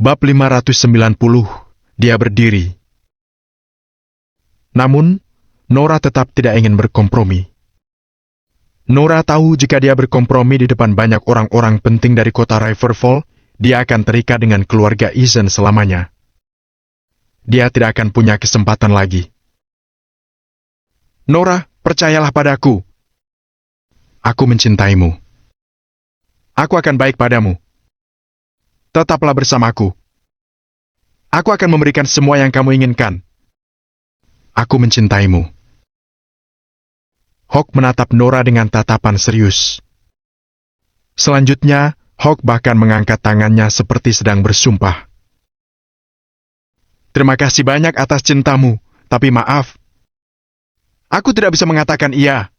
Bab 590, dia berdiri. Namun, Nora tetap tidak ingin berkompromi. Nora tahu jika dia berkompromi di depan banyak orang-orang penting dari kota Riverfall, dia akan terikat dengan keluarga Eason selamanya. Dia tidak akan punya kesempatan lagi. Nora, percayalah padaku. Aku mencintaimu. Aku akan baik padamu. Tetaplah bersamaku. Aku akan memberikan semua yang kamu inginkan. Aku mencintaimu. Hawk menatap Nora dengan tatapan serius. Selanjutnya, Hawk bahkan mengangkat tangannya seperti sedang bersumpah. Terima kasih banyak atas cintamu, tapi maaf. Aku tidak bisa mengatakan iya.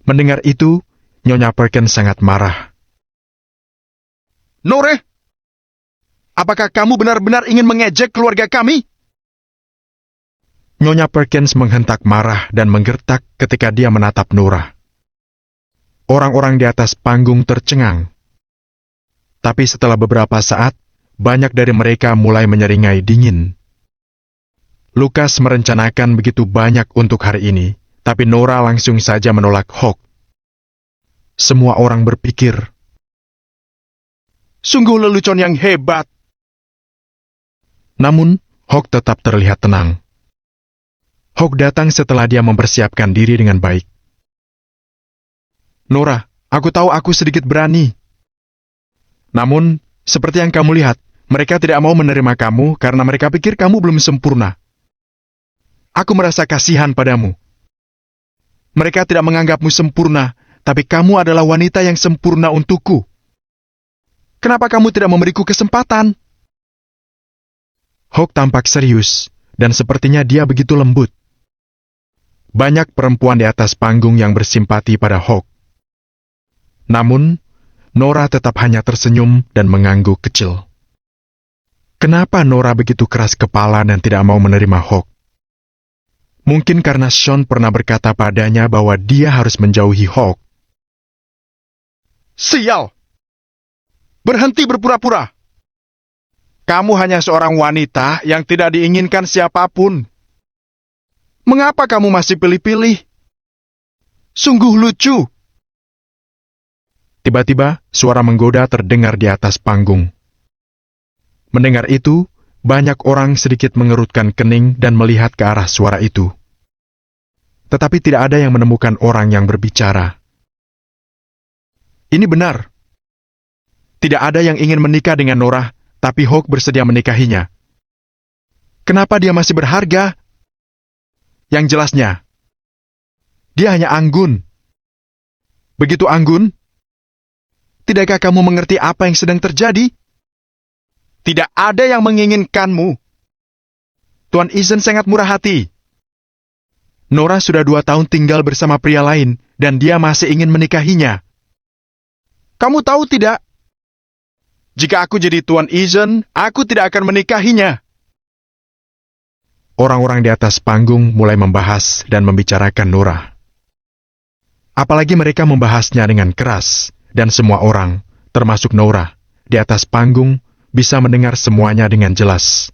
Mendengar itu, Nyonya Perkins sangat marah. Nore, apakah kamu benar-benar ingin mengejek keluarga kami? Nyonya Perkins menghentak marah dan menggertak ketika dia menatap Nora. Orang-orang di atas panggung tercengang. Tapi setelah beberapa saat, banyak dari mereka mulai menyeringai dingin. Lukas merencanakan begitu banyak untuk hari ini, tapi Nora langsung saja menolak Hawk. Semua orang berpikir, sungguh lelucon yang hebat. Namun, Hawk tetap terlihat tenang. Hawk datang setelah dia mempersiapkan diri dengan baik. Nora, aku tahu aku sedikit berani. Namun, seperti yang kamu lihat, mereka tidak mau menerima kamu karena mereka pikir kamu belum sempurna. Aku merasa kasihan padamu. Mereka tidak menganggapmu sempurna, tapi kamu adalah wanita yang sempurna untukku. Kenapa kamu tidak memberiku kesempatan? Hawk tampak serius, dan sepertinya dia begitu lembut. Banyak perempuan di atas panggung yang bersimpati pada Hawk. Namun, Nora tetap hanya tersenyum dan mengangguk kecil. Kenapa Nora begitu keras kepala dan tidak mau menerima Hawk? Mungkin karena Sean pernah berkata padanya bahwa dia harus menjauhi Hawk. Sial! Berhenti berpura-pura! Kamu hanya seorang wanita yang tidak diinginkan siapapun. Mengapa kamu masih pilih-pilih? Sungguh lucu! Tiba-tiba, suara menggoda terdengar di atas panggung. Mendengar itu, banyak orang sedikit mengerutkan kening dan melihat ke arah suara itu. Tetapi tidak ada yang menemukan orang yang berbicara. Ini benar. Tidak ada yang ingin menikah dengan Nora, tapi Hawk bersedia menikahinya. Kenapa dia masih berharga? Yang jelasnya, dia hanya anggun. Begitu anggun? Tidakkah kamu mengerti apa yang sedang terjadi? Tidak ada yang menginginkanmu. Tuan Eason sangat murah hati. Nora sudah 2 tahun tinggal bersama pria lain, dan dia masih ingin menikahinya. Kamu tahu tidak? Jika aku jadi Tuan Eason, aku tidak akan menikahinya. Orang-orang di atas panggung mulai membahas dan membicarakan Nora. Apalagi mereka membahasnya dengan keras, dan semua orang, termasuk Nora, di atas panggung, bisa mendengar semuanya dengan jelas.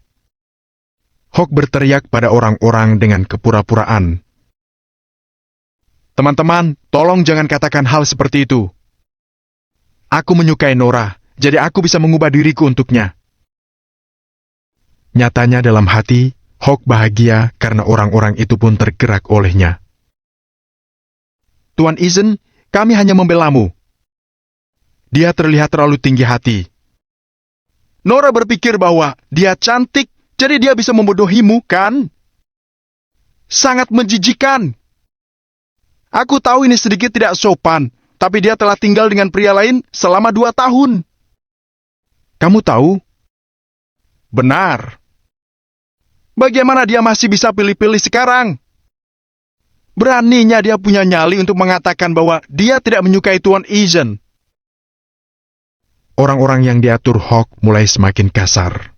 Hawk berteriak pada orang-orang dengan kepura-puraan. Teman-teman, tolong jangan katakan hal seperti itu. Aku menyukai Nora, jadi aku bisa mengubah diriku untuknya. Nyatanya dalam hati, Hawk bahagia karena orang-orang itu pun tergerak olehnya. Tuan Eason, kami hanya membelamu. Dia terlihat terlalu tinggi hati. Nora berpikir bahwa dia cantik, jadi dia bisa membodohimu, kan? Sangat menjijikan. Aku tahu ini sedikit tidak sopan, tapi dia telah tinggal dengan pria lain selama 2 tahun. Kamu tahu? Benar. Bagaimana dia masih bisa pilih-pilih sekarang? Beraninya dia punya nyali untuk mengatakan bahwa dia tidak menyukai Tuan Eason. Orang-orang yang diatur Hawk mulai semakin kasar.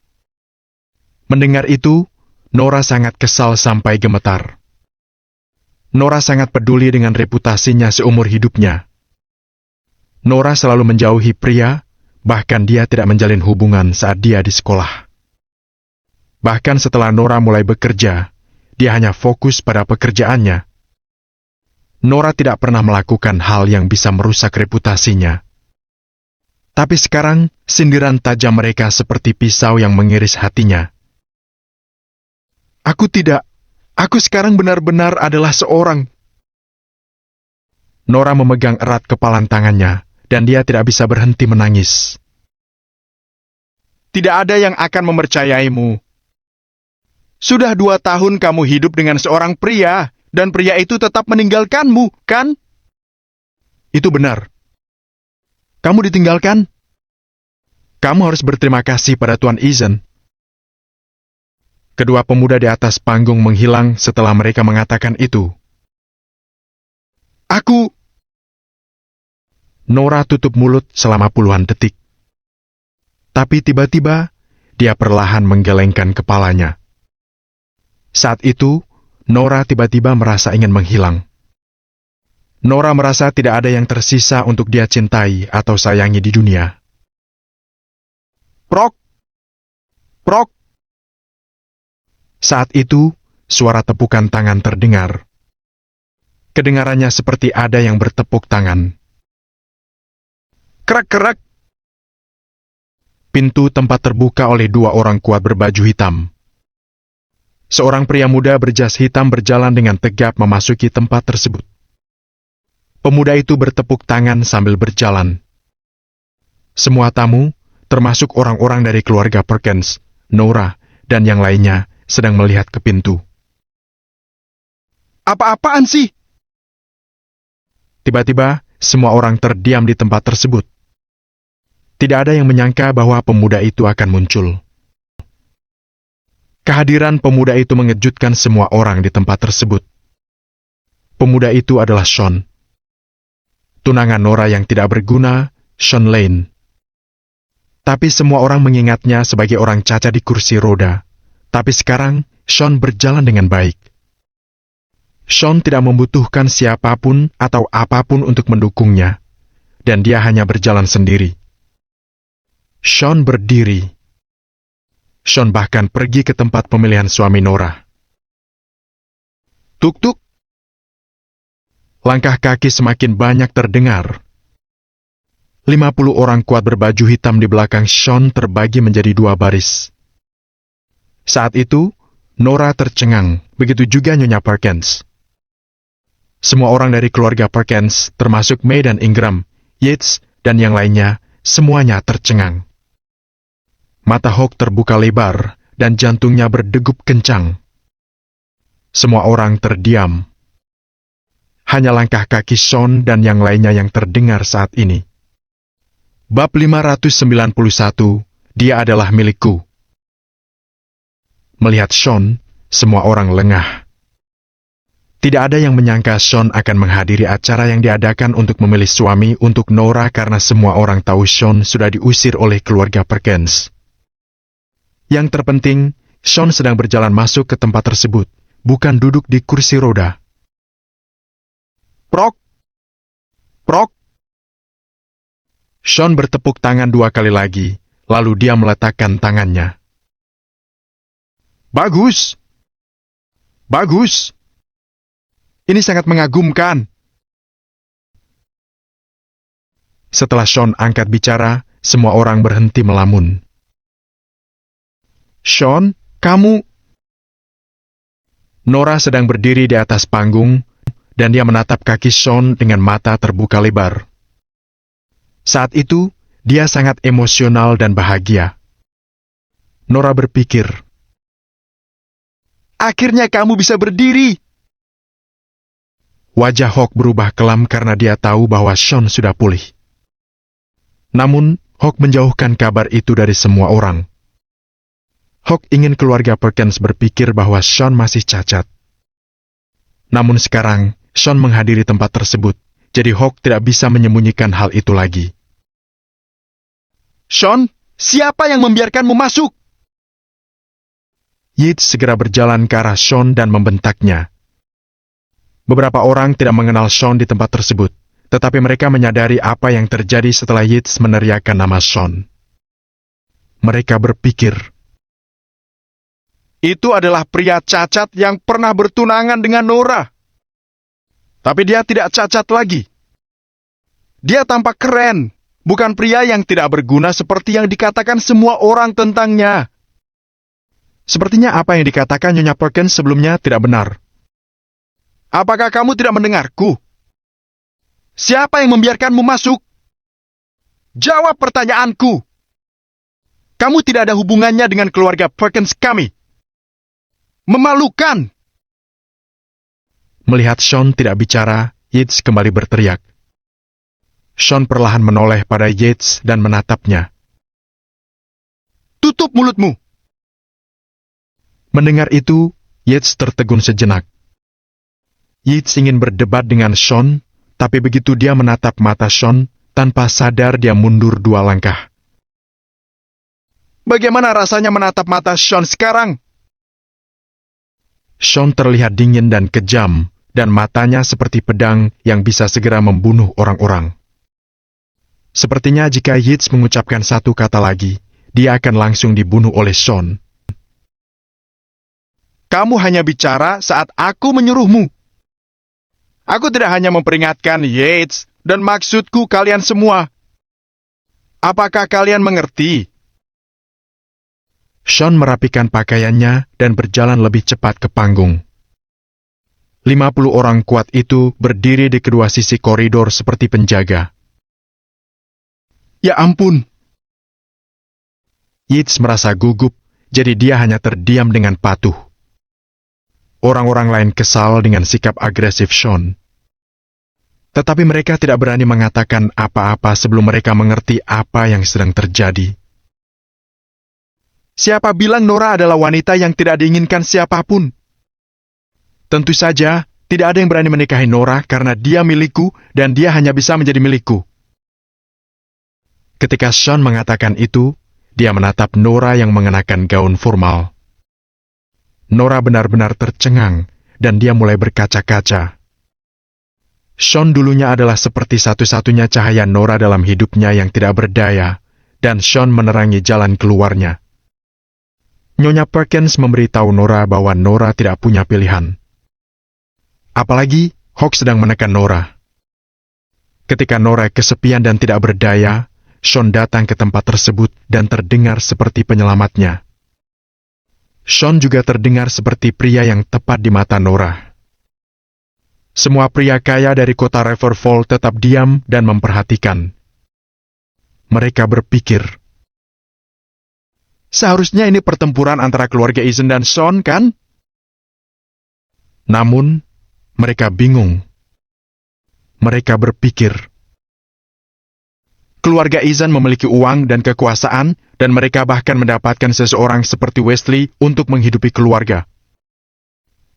Mendengar itu, Nora sangat kesal sampai gemetar. Nora sangat peduli dengan reputasinya seumur hidupnya. Nora selalu menjauhi pria, Bahkan dia tidak menjalin hubungan saat dia di sekolah. Bahkan setelah Nora mulai bekerja, dia hanya fokus pada pekerjaannya. Nora tidak pernah melakukan hal yang bisa merusak reputasinya. Tapi sekarang, sindiran tajam mereka seperti pisau yang mengiris hatinya. Aku sekarang benar-benar adalah seorang. Nora memegang erat kepalan tangannya, dan dia tidak bisa berhenti menangis. Tidak ada yang akan mempercayaimu. Sudah 2 tahun kamu hidup dengan seorang pria, dan pria itu tetap meninggalkanmu, kan? Itu benar. Kamu ditinggalkan? Kamu harus berterima kasih pada Tuan Eason. Kedua pemuda di atas panggung menghilang setelah mereka mengatakan itu. Nora tutup mulut selama puluhan detik. Tapi tiba-tiba, dia perlahan menggelengkan kepalanya. Saat itu, Nora tiba-tiba merasa ingin menghilang. Nora merasa tidak ada yang tersisa untuk dia cintai atau sayangi di dunia. Prok! Prok! Saat itu, suara tepukan tangan terdengar. Kedengarannya seperti ada yang bertepuk tangan. Kerak-kerak! Pintu tempat terbuka oleh 2 orang kuat berbaju hitam. Seorang pria muda berjas hitam berjalan dengan tegap memasuki tempat tersebut. Pemuda itu bertepuk tangan sambil berjalan. Semua tamu, termasuk orang-orang dari keluarga Perkins, Nora, dan yang lainnya, sedang melihat ke pintu. Apa-apaan sih? Tiba-tiba, semua orang terdiam di tempat tersebut. Tidak ada yang menyangka bahwa pemuda itu akan muncul. Kehadiran pemuda itu mengejutkan semua orang di tempat tersebut. Pemuda itu adalah Sean. Tunangan Nora yang tidak berguna, Sean Lane. Tapi semua orang mengingatnya sebagai orang cacat di kursi roda. Tapi sekarang, Sean berjalan dengan baik. Sean tidak membutuhkan siapapun atau apapun untuk mendukungnya, dan dia hanya berjalan sendiri. Sean berdiri. Sean bahkan pergi ke tempat pemilihan suami Nora. Tuk-tuk. Langkah kaki semakin banyak terdengar. 50 orang kuat berbaju hitam di belakang Sean terbagi menjadi 2 baris. Saat itu, Nora tercengang, begitu juga Nyonya Perkins. Semua orang dari keluarga Perkins, termasuk May dan Ingram, Yates, dan yang lainnya, semuanya tercengang. Mata Hawk terbuka lebar, dan jantungnya berdegup kencang. Semua orang terdiam. Hanya langkah kaki Sean dan yang lainnya yang terdengar saat ini. Bab 591, dia adalah milikku. Melihat Sean, semua orang lengah. Tidak ada yang menyangka Sean akan menghadiri acara yang diadakan untuk memilih suami untuk Nora karena semua orang tahu Sean sudah diusir oleh keluarga Perkins. Yang terpenting, Sean sedang berjalan masuk ke tempat tersebut, bukan duduk di kursi roda. Prok! Prok! Sean bertepuk tangan 2 kali lagi, lalu dia meletakkan tangannya. Bagus! Bagus! Ini sangat mengagumkan. Setelah Sean angkat bicara, semua orang berhenti melamun. Sean, kamu... Nora sedang berdiri di atas panggung, dan dia menatap kaki Sean dengan mata terbuka lebar. Saat itu, dia sangat emosional dan bahagia. Nora berpikir, akhirnya kamu bisa berdiri. Wajah Hawk berubah kelam karena dia tahu bahwa Sean sudah pulih. Namun, Hawk menjauhkan kabar itu dari semua orang. Hawk ingin keluarga Perkins berpikir bahwa Sean masih cacat. Namun sekarang, Sean menghadiri tempat tersebut, jadi Hawk tidak bisa menyembunyikan hal itu lagi. Sean, siapa yang membiarkanmu masuk? Yates segera berjalan ke arah Sean dan membentaknya. Beberapa orang tidak mengenal Sean di tempat tersebut, Tetapi mereka menyadari apa yang terjadi setelah Yates meneriakkan nama Sean. Mereka berpikir, itu adalah pria cacat yang pernah bertunangan dengan Nora. Tapi dia tidak cacat lagi. Dia tampak keren, bukan pria yang tidak berguna seperti yang dikatakan semua orang tentangnya. Sepertinya apa yang dikatakan Nyonya Perkins sebelumnya tidak benar. Apakah kamu tidak mendengarku? Siapa yang membiarkanmu masuk? Jawab pertanyaanku. Kamu tidak ada hubungannya dengan keluarga Perkins kami. Memalukan. Melihat Sean tidak bicara, Yates kembali berteriak. Sean perlahan menoleh pada Yates dan menatapnya. Tutup mulutmu. Mendengar itu, Yates tertegun sejenak. Yates ingin berdebat dengan Sean, tapi begitu dia menatap mata Sean, tanpa sadar dia mundur 2 langkah. Bagaimana rasanya menatap mata Sean sekarang? Sean terlihat dingin dan kejam, dan matanya seperti pedang yang bisa segera membunuh orang-orang. Sepertinya jika Yates mengucapkan satu kata lagi, dia akan langsung dibunuh oleh Sean. Kamu hanya bicara saat aku menyuruhmu. Aku tidak hanya memperingatkan Yates dan maksudku kalian semua. Apakah kalian mengerti? Sean merapikan pakaiannya dan berjalan lebih cepat ke panggung. 50 orang kuat itu berdiri di kedua sisi koridor seperti penjaga. Ya ampun! Yates merasa gugup, jadi dia hanya terdiam dengan patuh. Orang-orang lain kesal dengan sikap agresif Sean. Tetapi mereka tidak berani mengatakan apa-apa sebelum mereka mengerti apa yang sedang terjadi. Siapa bilang Nora adalah wanita yang tidak diinginkan siapapun? Tentu saja, tidak ada yang berani menikahi Nora karena dia milikku dan dia hanya bisa menjadi milikku. Ketika Sean mengatakan itu, dia menatap Nora yang mengenakan gaun formal. Nora benar-benar tercengang dan dia mulai berkaca-kaca. Sean dulunya adalah seperti satu-satunya cahaya Nora dalam hidupnya yang tidak berdaya, dan Sean menerangi jalan keluarnya. Nyonya Perkins memberitahu Nora bahwa Nora tidak punya pilihan. Apalagi, Hawk sedang menekan Nora. Ketika Nora kesepian dan tidak berdaya, Sean datang ke tempat tersebut dan terdengar seperti penyelamatnya. Sean juga terdengar seperti pria yang tepat di mata Nora. Semua pria kaya dari kota Riverfall tetap diam dan memperhatikan. Mereka berpikir, seharusnya ini pertempuran antara keluarga Eason dan Sean, kan? Namun, mereka bingung. Mereka berpikir, keluarga Eason memiliki uang dan kekuasaan, dan mereka bahkan mendapatkan seseorang seperti Wesley untuk menghidupi keluarga.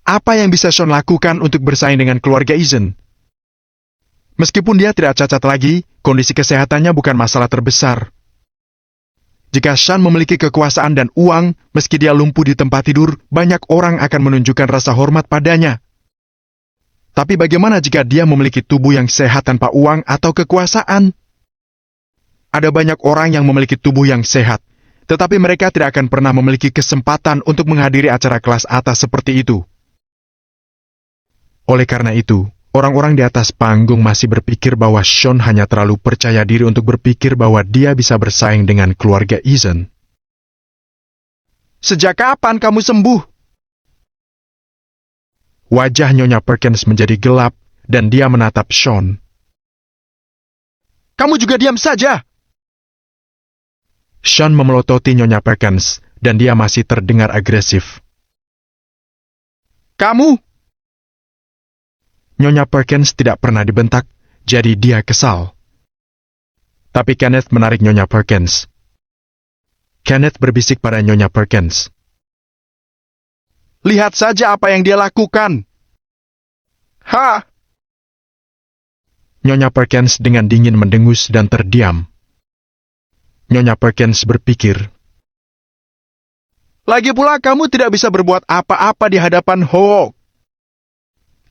Apa yang bisa Sean lakukan untuk bersaing dengan keluarga Eason? Meskipun dia tidak cacat lagi, kondisi kesehatannya bukan masalah terbesar. Jika Sean memiliki kekuasaan dan uang, meski dia lumpuh di tempat tidur, banyak orang akan menunjukkan rasa hormat padanya. Tapi bagaimana jika dia memiliki tubuh yang sehat tanpa uang atau kekuasaan? Ada banyak orang yang memiliki tubuh yang sehat, tetapi mereka tidak akan pernah memiliki kesempatan untuk menghadiri acara kelas atas seperti itu. Oleh karena itu, orang-orang di atas panggung masih berpikir bahwa Sean hanya terlalu percaya diri untuk berpikir bahwa dia bisa bersaing dengan keluarga Eason. Sejak kapan kamu sembuh? Wajah Nyonya Perkins menjadi gelap dan dia menatap Sean. Kamu juga diam saja! Sean memelototi Nyonya Perkins dan dia masih terdengar agresif. Kamu! Nyonya Perkins tidak pernah dibentak, jadi dia kesal. Tapi Kenneth menarik Nyonya Perkins. Kenneth berbisik pada Nyonya Perkins. Lihat saja apa yang dia lakukan. Ha! Nyonya Perkins dengan dingin mendengus dan terdiam. Nyonya Perkins berpikir, lagi pula kamu tidak bisa berbuat apa-apa di hadapan Hawk.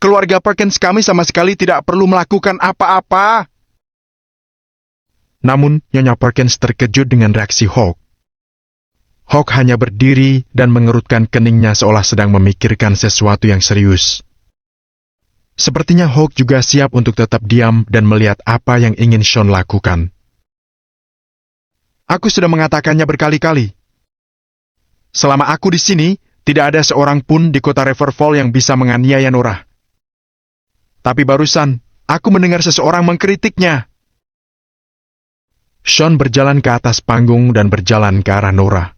Keluarga Perkins kami sama sekali tidak perlu melakukan apa-apa. Namun, Nyonya Perkins terkejut dengan reaksi Hawk. Hawk hanya berdiri dan mengerutkan keningnya seolah sedang memikirkan sesuatu yang serius. Sepertinya Hawk juga siap untuk tetap diam dan melihat apa yang ingin Sean lakukan. Aku sudah mengatakannya berkali-kali. Selama aku di sini, tidak ada seorang pun di kota Riverfall yang bisa menganiaya Nora. Tapi barusan, aku mendengar seseorang mengkritiknya. Sean berjalan ke atas panggung dan berjalan ke arah Nora.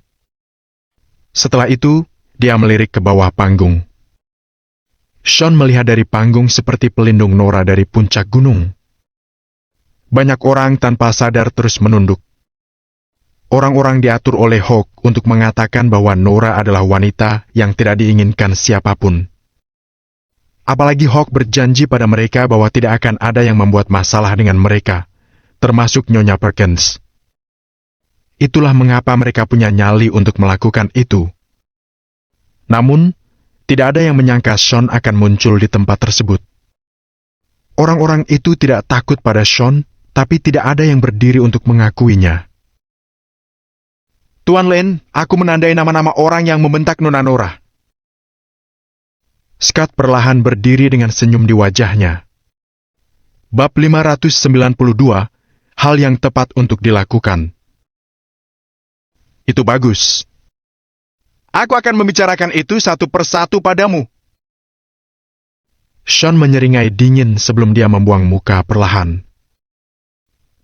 Setelah itu, dia melirik ke bawah panggung. Sean melihat dari panggung seperti pelindung Nora dari puncak gunung. Banyak orang tanpa sadar terus menunduk. Orang-orang diatur oleh Hawk untuk mengatakan bahwa Nora adalah wanita yang tidak diinginkan siapapun. Apalagi Hawk berjanji pada mereka bahwa tidak akan ada yang membuat masalah dengan mereka, termasuk Nyonya Perkins. Itulah mengapa mereka punya nyali untuk melakukan itu. Namun, tidak ada yang menyangka Sean akan muncul di tempat tersebut. Orang-orang itu tidak takut pada Sean, tapi tidak ada yang berdiri untuk mengakuinya. Tuan Lane, aku menandai nama-nama orang yang membentak Nona Nora. Scott perlahan berdiri dengan senyum di wajahnya. Bab 592, hal yang tepat untuk dilakukan. Itu bagus. Aku akan membicarakan itu satu persatu padamu. Sean menyeringai dingin sebelum dia membuang muka perlahan.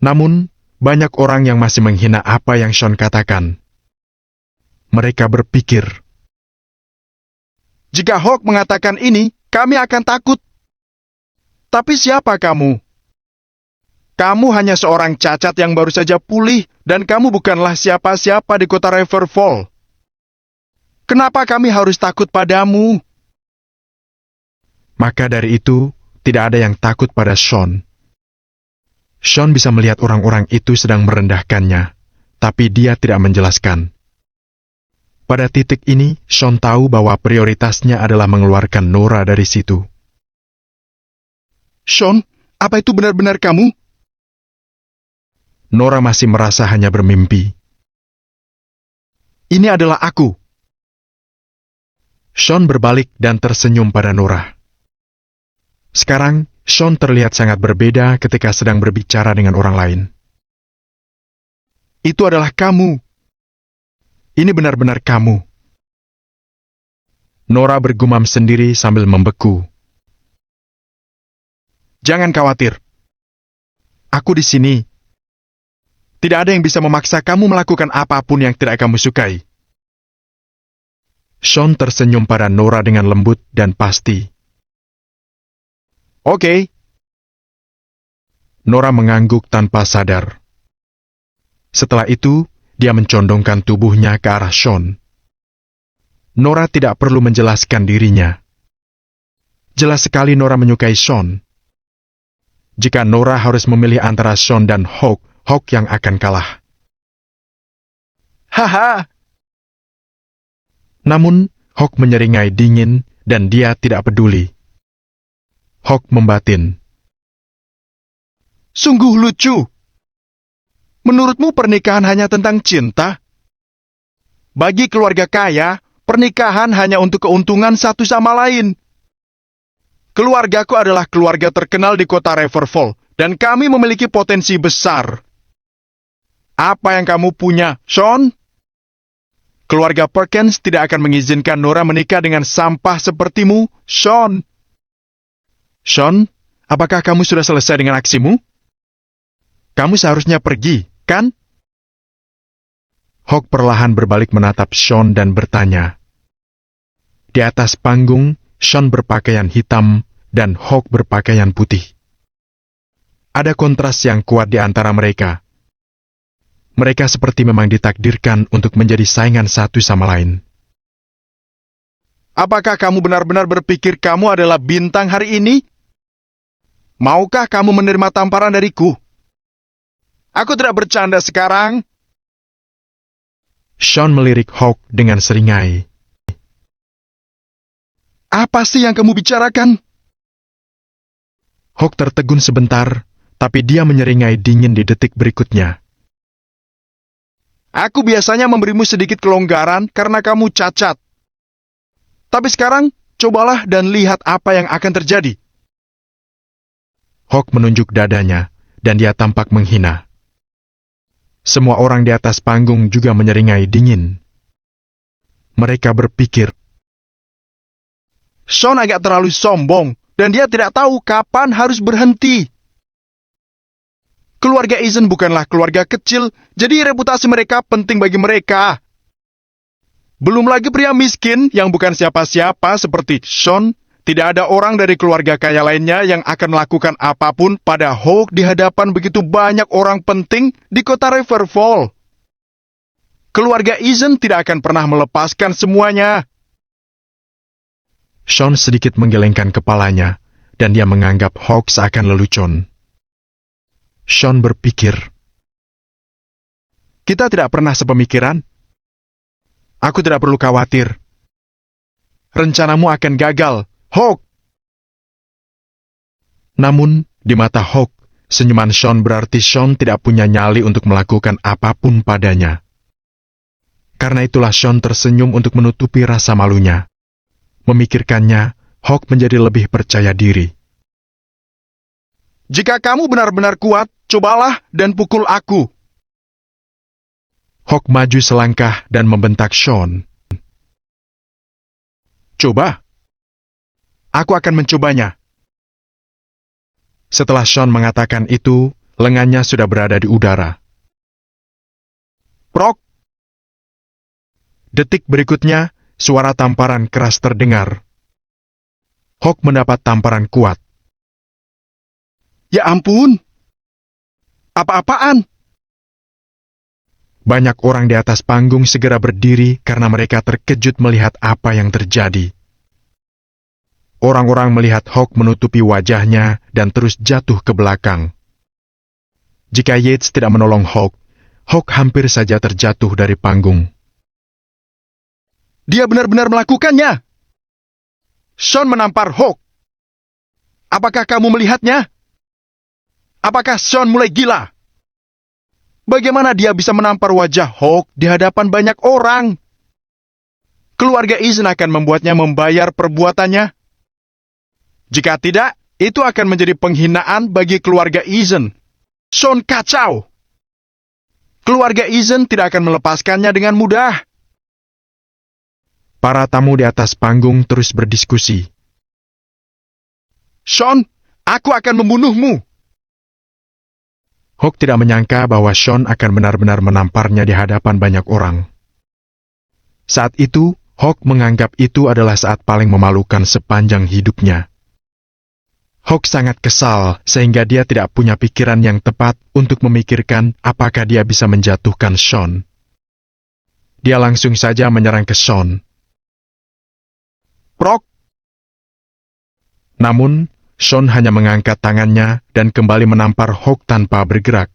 Namun, banyak orang yang masih menghina apa yang Sean katakan. Mereka berpikir, jika Hawk mengatakan ini, kami akan takut. Tapi siapa kamu? Kamu hanya seorang cacat yang baru saja pulih, dan kamu bukanlah siapa-siapa di kota Riverfall. Kenapa kami harus takut padamu? Maka dari itu, tidak ada yang takut pada Sean. Sean bisa melihat orang-orang itu sedang merendahkannya, tapi dia tidak menjelaskan. Pada titik ini, Sean tahu bahwa prioritasnya adalah mengeluarkan Nora dari situ. Sean, apa itu benar-benar kamu? Nora masih merasa hanya bermimpi. Ini adalah aku. Sean berbalik dan tersenyum pada Nora. Sekarang, Sean terlihat sangat berbeda ketika sedang berbicara dengan orang lain. Itu adalah kamu. Ini benar-benar kamu. Nora bergumam sendiri sambil membeku. Jangan khawatir. Aku di sini. Tidak ada yang bisa memaksa kamu melakukan apapun yang tidak kamu sukai. Sean tersenyum pada Nora dengan lembut dan pasti. Oke. Nora mengangguk tanpa sadar. Setelah itu, dia mencondongkan tubuhnya ke arah Sean. Nora tidak perlu menjelaskan dirinya. Jelas sekali Nora menyukai Sean. Jika Nora harus memilih antara Sean dan Hawk, Hawk yang akan kalah. Haha! Namun, Hawk menyeringai dingin dan dia tidak peduli. Hawk membatin. Sungguh lucu. Menurutmu pernikahan hanya tentang cinta? Bagi keluarga kaya, pernikahan hanya untuk keuntungan satu sama lain. Keluargaku adalah keluarga terkenal di kota Riverfall, dan kami memiliki potensi besar. Apa yang kamu punya, Sean? Keluarga Perkins tidak akan mengizinkan Nora menikah dengan sampah sepertimu, Sean. Sean, apakah kamu sudah selesai dengan aksimu? Kamu seharusnya pergi, kan? Hawk perlahan berbalik menatap Sean dan bertanya. Di atas panggung, Sean berpakaian hitam dan Hawk berpakaian putih. Ada kontras yang kuat di antara mereka. Mereka seperti memang ditakdirkan untuk menjadi saingan satu sama lain. Apakah kamu benar-benar berpikir kamu adalah bintang hari ini? Maukah kamu menerima tamparan dariku? Aku tidak bercanda sekarang. Sean melirik Hawk dengan seringai. Apa sih yang kamu bicarakan? Hawk tertegun sebentar, tapi dia menyeringai dingin di detik berikutnya. Aku biasanya memberimu sedikit kelonggaran karena kamu cacat. Tapi sekarang, cobalah dan lihat apa yang akan terjadi. Hawk menunjuk dadanya, dan dia tampak menghina. Semua orang di atas panggung juga menyeringai dingin. Mereka berpikir, Sean agak terlalu sombong, dan dia tidak tahu kapan harus berhenti. Keluarga Eason bukanlah keluarga kecil, jadi reputasi mereka penting bagi mereka. Belum lagi pria miskin yang bukan siapa-siapa seperti Sean, tidak ada orang dari keluarga kaya lainnya yang akan melakukan apapun pada Hawk di hadapan begitu banyak orang penting di kota Riverfall. Keluarga Eason tidak akan pernah melepaskan semuanya. Sean sedikit menggelengkan kepalanya, dan dia menganggap Hawk seakan lelucon. Sean berpikir, Kita tidak pernah sepemikiran. Aku tidak perlu khawatir. Rencanamu akan gagal, Hawk. Namun, di mata Hawk, senyuman Sean berarti Sean tidak punya nyali untuk melakukan apapun padanya. Karena itulah Sean tersenyum untuk menutupi rasa malunya. Memikirkannya, Hawk menjadi lebih percaya diri. Jika kamu benar-benar kuat, cobalah dan pukul aku. Hawk maju selangkah dan membentak Sean. Coba. Aku akan mencobanya. Setelah Sean mengatakan itu, lengannya sudah berada di udara. Prok. Detik berikutnya, suara tamparan keras terdengar. Hawk mendapat tamparan kuat. Ya ampun. Apa-apaan? Banyak orang di atas panggung segera berdiri karena mereka terkejut melihat apa yang terjadi. Orang-orang melihat Hawk menutupi wajahnya dan terus jatuh ke belakang. Jika Yates tidak menolong Hawk, Hawk hampir saja terjatuh dari panggung. Dia benar-benar melakukannya. Sean menampar Hawk. Apakah kamu melihatnya? Apakah Sean mulai gila? Bagaimana dia bisa menampar wajah Hawk di hadapan banyak orang? Keluarga Eason akan membuatnya membayar perbuatannya. Jika tidak, itu akan menjadi penghinaan bagi keluarga Eason. Sean kacau. Keluarga Eason tidak akan melepaskannya dengan mudah. Para tamu di atas panggung terus berdiskusi. Sean, aku akan membunuhmu. Hawk tidak menyangka bahwa Sean akan benar-benar menamparnya di hadapan banyak orang. Saat itu, Hawk menganggap itu adalah saat paling memalukan sepanjang hidupnya. Hawk sangat kesal sehingga dia tidak punya pikiran yang tepat untuk memikirkan apakah dia bisa menjatuhkan Sean. Dia langsung saja menyerang ke Sean. Prok. Namun, Sean hanya mengangkat tangannya dan kembali menampar Hawk tanpa bergerak.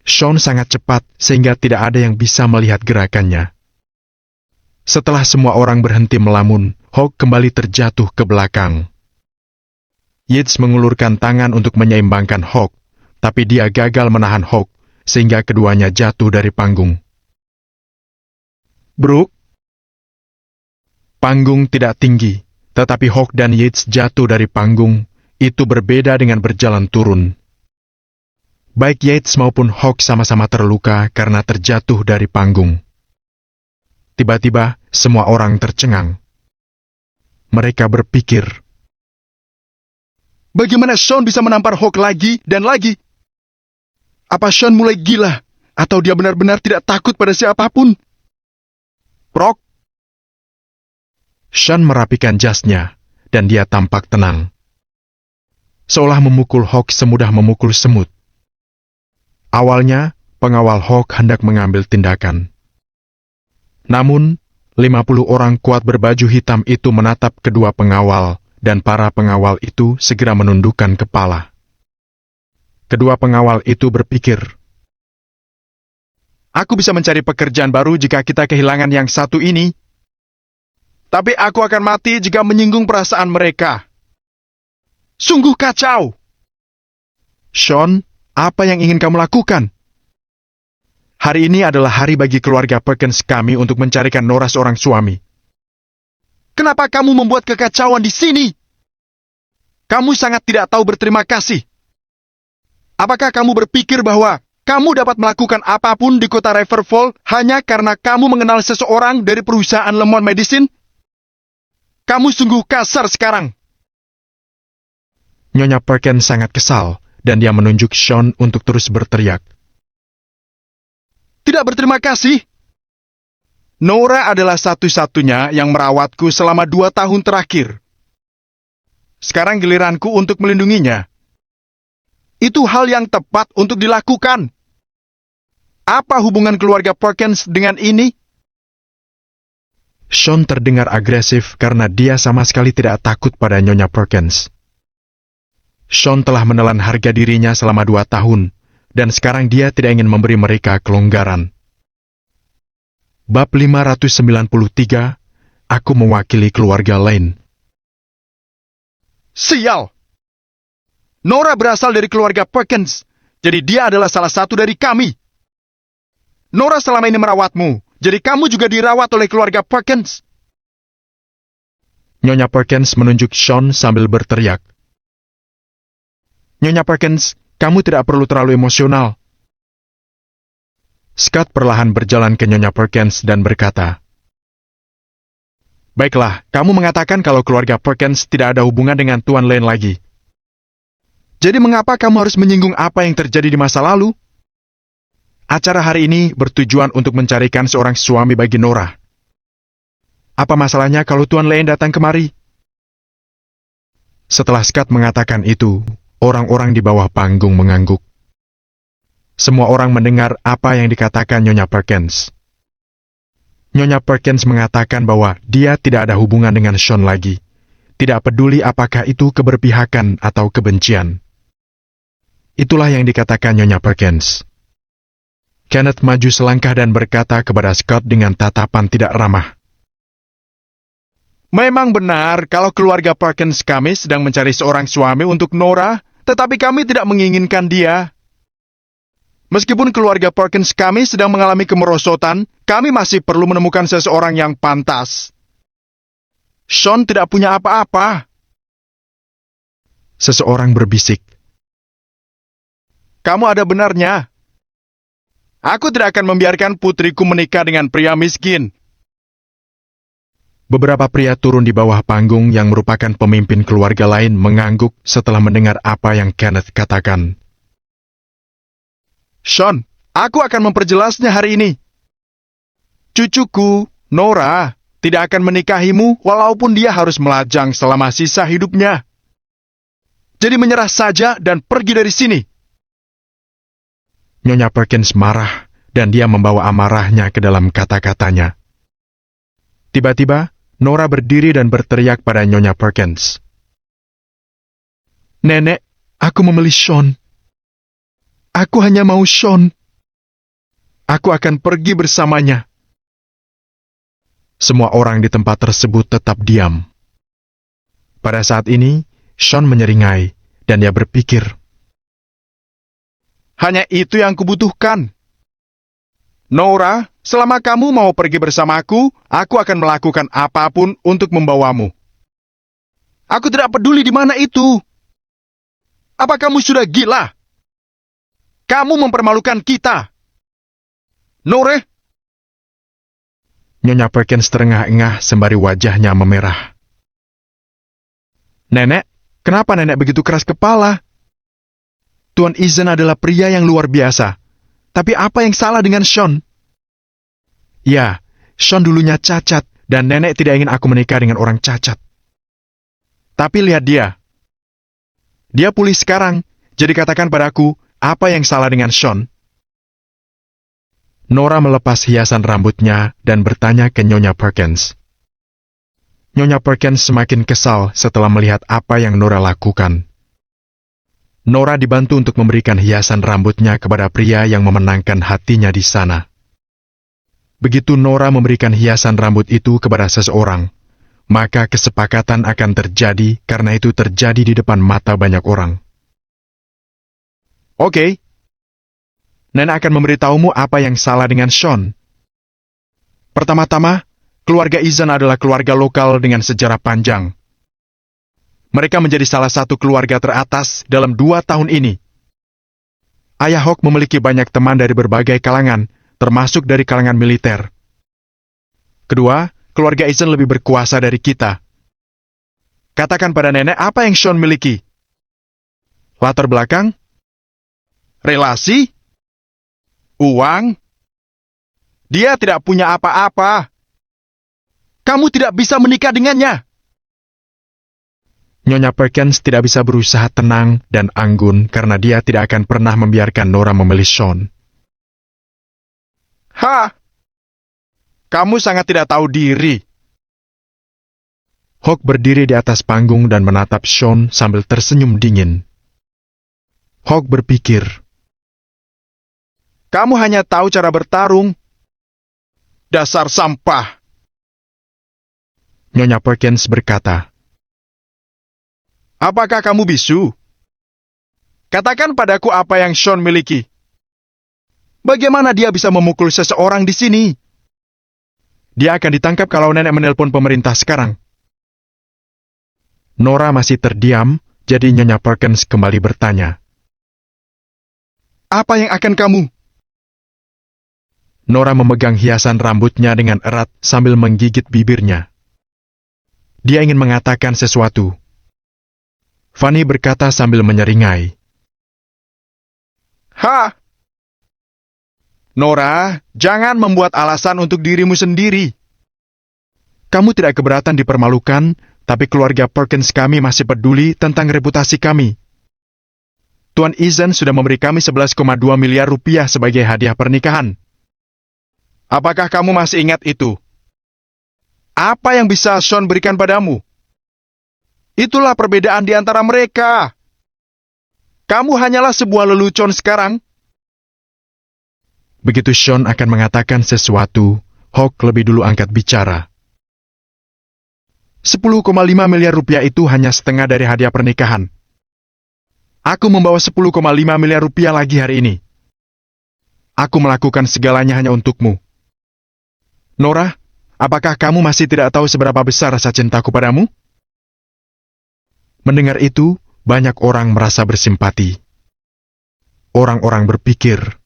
Sean sangat cepat sehingga tidak ada yang bisa melihat gerakannya. Setelah semua orang berhenti melamun, Hawk kembali terjatuh ke belakang. Yates mengulurkan tangan untuk menyeimbangkan Hawk, tapi dia gagal menahan Hawk sehingga keduanya jatuh dari panggung. Brooke. Panggung tidak tinggi. Tetapi Hawk dan Yates jatuh dari panggung, itu berbeda dengan berjalan turun. Baik Yates maupun Hawk sama-sama terluka karena terjatuh dari panggung. Tiba-tiba, semua orang tercengang. Mereka berpikir, Bagaimana Sean bisa menampar Hawk lagi dan lagi? Apa Sean mulai gila? Atau dia benar-benar tidak takut pada siapapun? Prok. Sean merapikan jasnya, dan dia tampak tenang. Seolah memukul Hawk semudah memukul semut. Awalnya, pengawal Hawk hendak mengambil tindakan. Namun, 50 orang kuat berbaju hitam itu menatap kedua pengawal, dan para pengawal itu segera menundukkan kepala. Kedua pengawal itu berpikir, Aku bisa mencari pekerjaan baru jika kita kehilangan yang satu ini. Tapi aku akan mati jika menyinggung perasaan mereka. Sungguh kacau. Sean, apa yang ingin kamu lakukan? Hari ini adalah hari bagi keluarga Perkins kami untuk mencarikan Nora seorang suami. Kenapa kamu membuat kekacauan di sini? Kamu sangat tidak tahu berterima kasih. Apakah kamu berpikir bahwa kamu dapat melakukan apapun di kota Riverfall hanya karena kamu mengenal seseorang dari perusahaan Lemon Medicine? Kamu sungguh kasar sekarang. Nyonya Perkins sangat kesal, dan dia menunjuk Sean untuk terus berteriak. Tidak berterima kasih. Nora adalah satu-satunya yang merawatku selama 2 tahun terakhir. Sekarang giliranku untuk melindunginya. Itu hal yang tepat untuk dilakukan. Apa hubungan keluarga Perkins dengan ini? Sean terdengar agresif karena dia sama sekali tidak takut pada Nyonya Perkins. Sean telah menelan harga dirinya selama 2 tahun, dan sekarang dia tidak ingin memberi mereka kelonggaran. Bab 593, aku mewakili keluarga Lane. Sial! Nora berasal dari keluarga Perkins, jadi dia adalah salah satu dari kami. Nora selama ini merawatmu, jadi kamu juga dirawat oleh keluarga Perkins. Nyonya Perkins menunjuk Sean sambil berteriak. Nyonya Perkins, kamu tidak perlu terlalu emosional. Scott perlahan berjalan ke Nyonya Perkins dan berkata, Baiklah, kamu mengatakan kalau keluarga Perkins tidak ada hubungan dengan Tuan Lane lagi. Jadi mengapa kamu harus menyinggung apa yang terjadi di masa lalu? Acara hari ini bertujuan untuk mencarikan seorang suami bagi Nora. Apa masalahnya kalau Tuan Lane datang kemari? Setelah Scott mengatakan itu, orang-orang di bawah panggung mengangguk. Semua orang mendengar apa yang dikatakan Nyonya Perkins. Nyonya Perkins mengatakan bahwa dia tidak ada hubungan dengan Sean lagi. Tidak peduli apakah itu keberpihakan atau kebencian. Itulah yang dikatakan Nyonya Perkins. Kenneth maju selangkah dan berkata kepada Scott dengan tatapan tidak ramah. Memang benar kalau keluarga Perkins kami sedang mencari seorang suami untuk Nora, tetapi kami tidak menginginkan dia. Meskipun keluarga Perkins kami sedang mengalami kemerosotan, kami masih perlu menemukan seseorang yang pantas. Sean tidak punya apa-apa. Seseorang berbisik. Kamu ada benarnya. Aku tidak akan membiarkan putriku menikah dengan pria miskin. Beberapa pria turun di bawah panggung yang merupakan pemimpin keluarga lain mengangguk setelah mendengar apa yang Kenneth katakan. Sean, aku akan memperjelasnya hari ini. Cucuku, Nora, tidak akan menikahimu walaupun dia harus melajang selama sisa hidupnya. Jadi menyerah saja dan pergi dari sini. Nyonya Perkins marah dan dia membawa amarahnya ke dalam kata-katanya. Tiba-tiba, Nora berdiri dan berteriak pada Nyonya Perkins. Nenek, aku memilih Sean. Aku hanya mau Sean. Aku akan pergi bersamanya. Semua orang di tempat tersebut tetap diam. Pada saat ini, Sean menyeringai dan dia berpikir, hanya itu yang kubutuhkan. Nora, selama kamu mau pergi bersamaku, aku akan melakukan apapun untuk membawamu. Aku tidak peduli di mana itu. Apa kamu sudah gila? Kamu mempermalukan kita. Nora? Nyonya Perkins terengah-engah sembari wajahnya memerah. Nenek, kenapa nenek begitu keras kepala? Tuan Ethan adalah pria yang luar biasa. Tapi apa yang salah dengan Sean? Ya, Sean dulunya cacat, dan nenek tidak ingin aku menikah dengan orang cacat. Tapi lihat dia. Dia pulih sekarang, jadi katakan padaku, apa yang salah dengan Sean? Nora melepas hiasan rambutnya dan bertanya ke Nyonya Perkins. Nyonya Perkins semakin kesal setelah melihat apa yang Nora lakukan. Nora dibantu untuk memberikan hiasan rambutnya kepada pria yang memenangkan hatinya di sana. Begitu Nora memberikan hiasan rambut itu kepada seseorang, maka kesepakatan akan terjadi karena itu terjadi di depan mata banyak orang. Oke. Nenek akan memberitahumu apa yang salah dengan Sean. Pertama-tama, keluarga Ethan adalah keluarga lokal dengan sejarah panjang. Mereka menjadi salah satu keluarga teratas dalam 2 tahun ini. Ayah Hawk memiliki banyak teman dari berbagai kalangan, termasuk dari kalangan militer. Kedua, keluarga Ethan lebih berkuasa dari kita. Katakan pada nenek apa yang Sean miliki. Latar belakang? Relasi? Uang? Dia tidak punya apa-apa. Kamu tidak bisa menikah dengannya. Nyonya Perkins tidak bisa berusaha tenang dan anggun karena dia tidak akan pernah membiarkan Nora memilih Sean. Hah? Kamu sangat tidak tahu diri. Hawk berdiri di atas panggung dan menatap Sean sambil tersenyum dingin. Hawk berpikir, Kamu hanya tahu cara bertarung. Dasar sampah. Nyonya Perkins berkata, Apakah kamu bisu? Katakan padaku apa yang Sean miliki. Bagaimana dia bisa memukul seseorang di sini? dia akan ditangkap kalau nenek menelpon pemerintah sekarang. Nora masih terdiam, jadi Nyonya Perkins kembali bertanya. Apa yang akan kamu? Nora memegang hiasan rambutnya dengan erat sambil menggigit bibirnya. Dia ingin mengatakan sesuatu. Fanny berkata sambil menyeringai. Hah? Nora, jangan membuat alasan untuk dirimu sendiri. Kamu tidak keberatan dipermalukan, tapi keluarga Perkins kami masih peduli tentang reputasi kami. Tuan Ethan sudah memberi kami 11,2 miliar rupiah sebagai hadiah pernikahan. Apakah kamu masih ingat itu? Apa yang bisa Sean berikan padamu? Itulah perbedaan di antara mereka. Kamu hanyalah sebuah lelucon sekarang. Begitu Sean akan mengatakan sesuatu, Hawk lebih dulu angkat bicara. 10,5 miliar rupiah itu hanya setengah dari hadiah pernikahan. Aku membawa 10,5 miliar rupiah lagi hari ini. Aku melakukan segalanya hanya untukmu. Nora, apakah kamu masih tidak tahu seberapa besar rasa cintaku padamu? Mendengar itu, banyak orang merasa bersimpati. Orang-orang berpikir,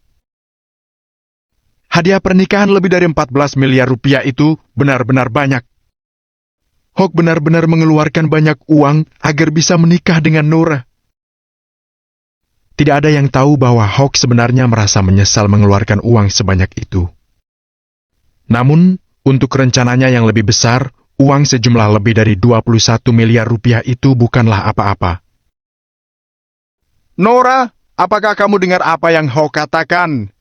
hadiah pernikahan lebih dari 14 miliar rupiah itu benar-benar banyak. Hawk benar-benar mengeluarkan banyak uang agar bisa menikah dengan Nora. Tidak ada yang tahu bahwa Hawk sebenarnya merasa menyesal mengeluarkan uang sebanyak itu. Namun, untuk rencananya yang lebih besar, uang sejumlah lebih dari 21 miliar rupiah itu bukanlah apa-apa. Nora, apakah kamu dengar apa yang Hawk katakan?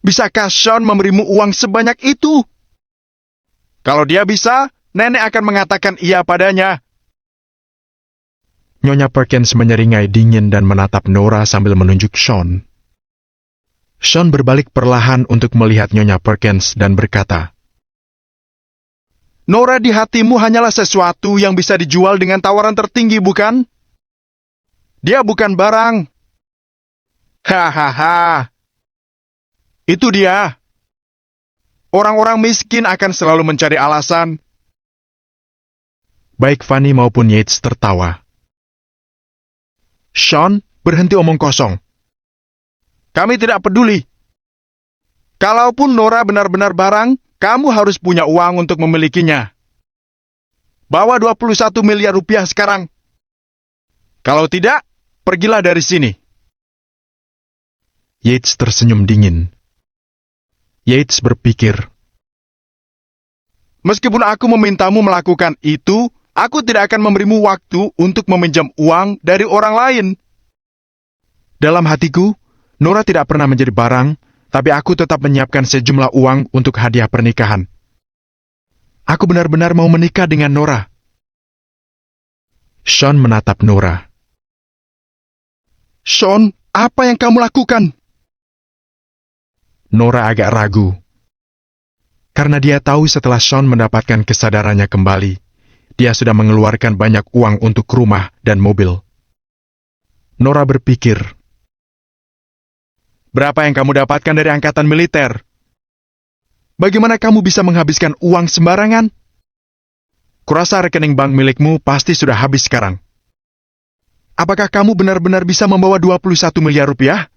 Bisakah Sean memberimu uang sebanyak itu? Kalau dia bisa, nenek akan mengatakan iya padanya. Nyonya Perkins menyeringai dingin dan menatap Nora sambil menunjuk Sean. Sean berbalik perlahan untuk melihat Nyonya Perkins dan berkata, Nora di hatimu hanyalah sesuatu yang bisa dijual dengan tawaran tertinggi, bukan? Dia bukan barang. Hahaha. Itu dia. Orang-orang miskin akan selalu mencari alasan. Baik Fanny maupun Yates tertawa. Sean, berhenti omong kosong. Kami tidak peduli. Kalaupun Nora benar-benar barang, kamu harus punya uang untuk memilikinya. Bawa 21 miliar rupiah sekarang. Kalau tidak, pergilah dari sini. Yates tersenyum dingin. Yates berpikir, meskipun aku memintamu melakukan itu, aku tidak akan memberimu waktu untuk meminjam uang dari orang lain. Dalam hatiku, Nora tidak pernah menjadi barang, tapi aku tetap menyiapkan sejumlah uang untuk hadiah pernikahan. Aku benar-benar mau menikah dengan Nora. Sean menatap Nora. Sean, apa yang kamu lakukan? Nora agak ragu. Karena dia tahu setelah Sean mendapatkan kesadarannya kembali, dia sudah mengeluarkan banyak uang untuk rumah dan mobil. Nora berpikir, Berapa yang kamu dapatkan dari angkatan militer? Bagaimana kamu bisa menghabiskan uang sembarangan? Kurasa rekening bank milikmu pasti sudah habis sekarang. Apakah kamu benar-benar bisa membawa 21 miliar rupiah?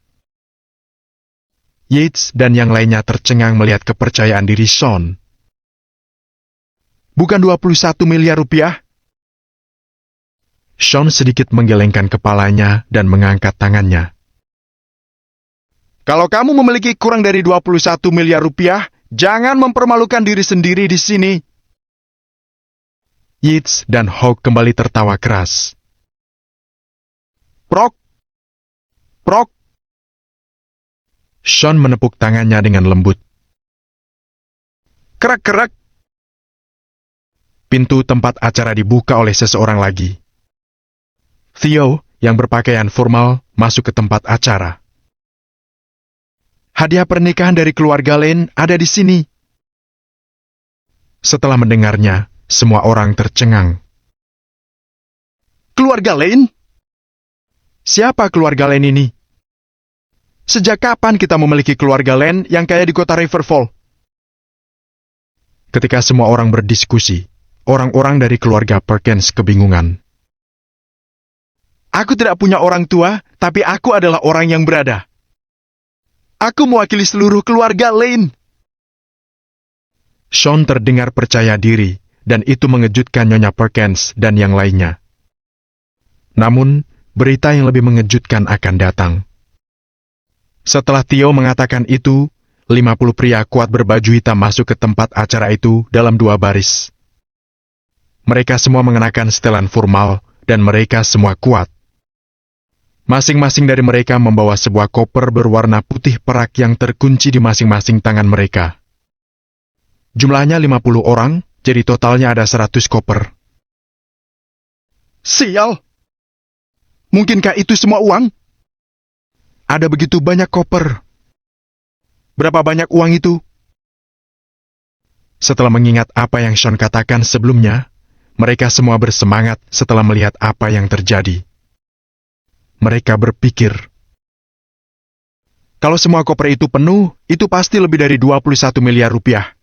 Yates dan yang lainnya tercengang melihat kepercayaan diri Sean. Bukan 21 miliar rupiah? Sean sedikit menggelengkan kepalanya dan mengangkat tangannya. Kalau kamu memiliki kurang dari 21 miliar rupiah, jangan mempermalukan diri sendiri di sini. Yates dan Hawk kembali tertawa keras. Prok! Prok! Sean menepuk tangannya dengan lembut. Kerak-kerak! Pintu tempat acara dibuka oleh seseorang lagi. Theo, yang berpakaian formal, masuk ke tempat acara. Hadiah pernikahan dari keluarga Lane ada di sini. Setelah mendengarnya, semua orang tercengang. Keluarga Lane? Siapa keluarga Lane ini? Sejak kapan kita memiliki keluarga Lane yang kaya di kota Riverfall? Ketika semua orang berdiskusi, orang-orang dari keluarga Perkins kebingungan. Aku tidak punya orang tua, tapi aku adalah orang yang berada. Aku mewakili seluruh keluarga Lane. Sean terdengar percaya diri, dan itu mengejutkan Nyonya Perkins dan yang lainnya. Namun, berita yang lebih mengejutkan akan datang. Setelah Theo mengatakan itu, 50 pria kuat berbaju hitam masuk ke tempat acara itu dalam 2 baris. Mereka semua mengenakan setelan formal, dan mereka semua kuat. Masing-masing dari mereka membawa sebuah koper berwarna putih perak yang terkunci di masing-masing tangan mereka. Jumlahnya 50 orang, jadi totalnya ada 100 koper. Sial! Mungkinkah itu semua uang? Ada begitu banyak koper. Berapa banyak uang itu? Setelah mengingat apa yang Sean katakan sebelumnya, mereka semua bersemangat setelah melihat apa yang terjadi. Mereka berpikir, kalau semua koper itu penuh, itu pasti lebih dari 21 miliar rupiah.